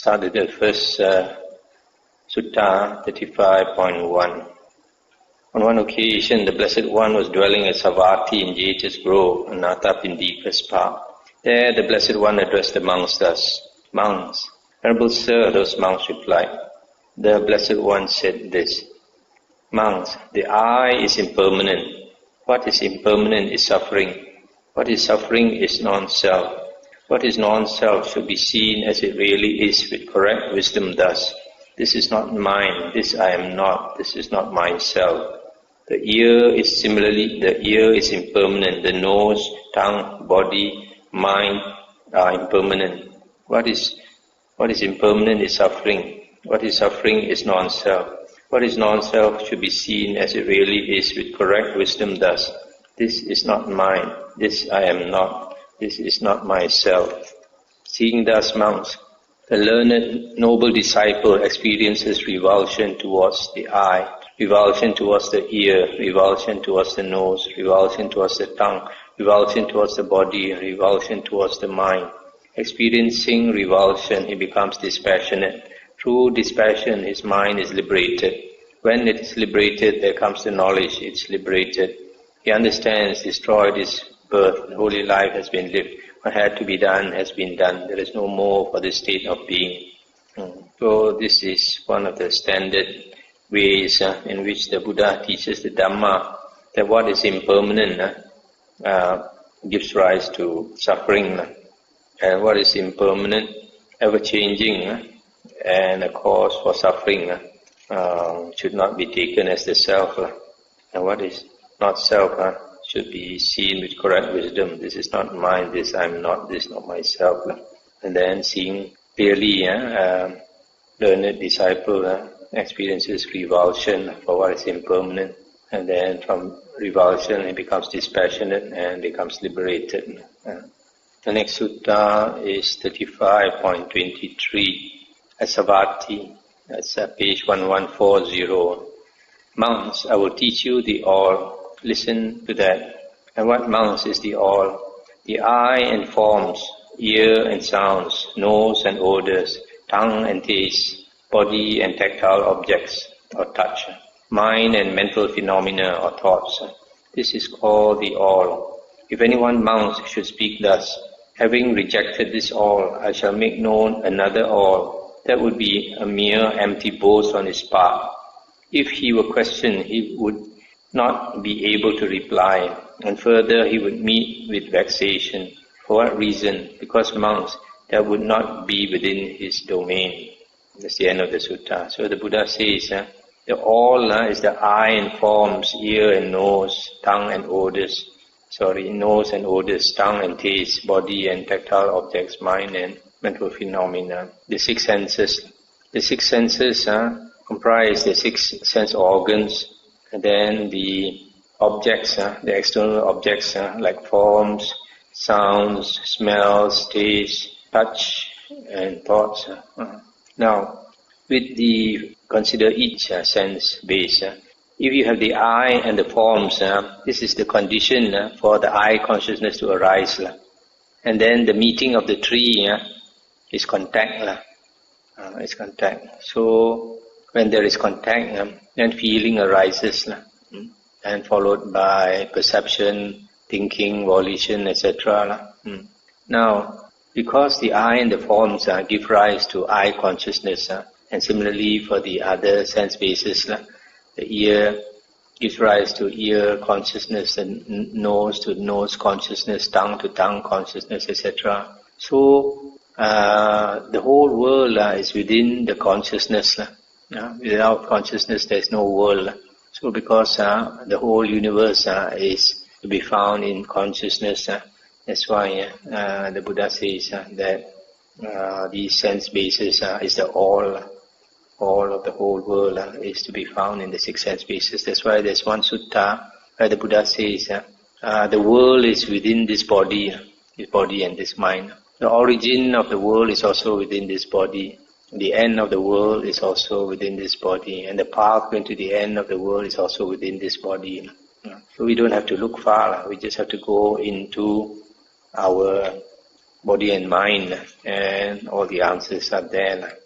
Start with the first Sutta 35.1. On one occasion, the Blessed One was dwelling at Savatthi in Jeta's Grove, Anathapindika's park. There the Blessed One addressed the monks thus, "Monks, Venerable Sir," those monks replied. The Blessed One said this, "Monks, the I is impermanent. What is impermanent is suffering. What is suffering is non-self. What is non-self should be seen as it really is with correct wisdom thus. This is not mine, this I am not, this is not myself. The ear is impermanent. The nose, tongue, body, mind are impermanent. What is impermanent is suffering. What is suffering is non-self. What is non-self should be seen as it really is with correct wisdom thus. This is not mine, this I am not, this is not myself." Seeing thus, monks, the learned noble disciple experiences revulsion towards the eye, revulsion towards the ear, revulsion towards the nose, revulsion towards the tongue, revulsion towards the body, revulsion towards the mind. Experiencing revulsion, he becomes dispassionate. Through dispassion, his mind is liberated. When it is liberated, there comes the knowledge it's liberated. He understands, destroyed his birth, the holy life has been lived. What had to be done has been done. There is no more for this state of being. So this is one of the standard ways in which the Buddha teaches the Dhamma, that what is impermanent gives rise to suffering, and what is impermanent, ever-changing, and a cause for suffering should not be taken as the self. And what is not self should be seen with correct wisdom. This is not mine, this I am not, this is not myself. And then seeing clearly, learned disciple experiences revulsion for what is impermanent, and then from revulsion he becomes dispassionate and becomes liberated. The next sutta is 35.23 at Savatthi. That's page 1140. "Monks, I will teach you the all." Listen to that. And what, monks, is the all? The eye and forms, ear and sounds, nose and odors, tongue and taste, body and tactile objects or touch, mind and mental phenomena or thoughts. This is called the all. If any one monk should speak thus, "Having rejected this all, I shall make known another all," that would be a mere empty boast on his part. If he were questioned, he would not be able to reply, and further he would meet with vexation. For what reason? Because, monks, that would not be within his domain. That's the end of the sutta. So the Buddha says, the all is the eye and forms, ear and nose, tongue and odors. Nose and odors, tongue and taste, body and tactile objects, mind and mental phenomena. The six senses. The six senses comprise the six sense organs, and then the objects, the external objects like forms, sounds, smells, taste, touch, and thoughts. Now, consider each sense base. If you have the eye and the forms, this is the condition for the eye consciousness to arise. And then the meeting of the three is contact. It's contact. So when there is contact, then feeling arises, and followed by perception, thinking, volition, etc. Now, because the eye and the forms give rise to eye consciousness, and similarly for the other sense bases, the ear gives rise to ear consciousness, and nose to nose consciousness, tongue to tongue consciousness, etc. So the whole world is within the consciousness. Without consciousness there is no world. So because the whole universe is to be found in consciousness, that's why the Buddha says that these sense bases is the all of the whole world is to be found in the six sense bases. That's why there's one sutta where the Buddha says the world is within this body and this mind. The origin of the world is also within this body. The end of the world is also within this body, and the pathway to the end of the world is also within this body. So we don't have to look far, we just have to go into our body and mind, and all the answers are there.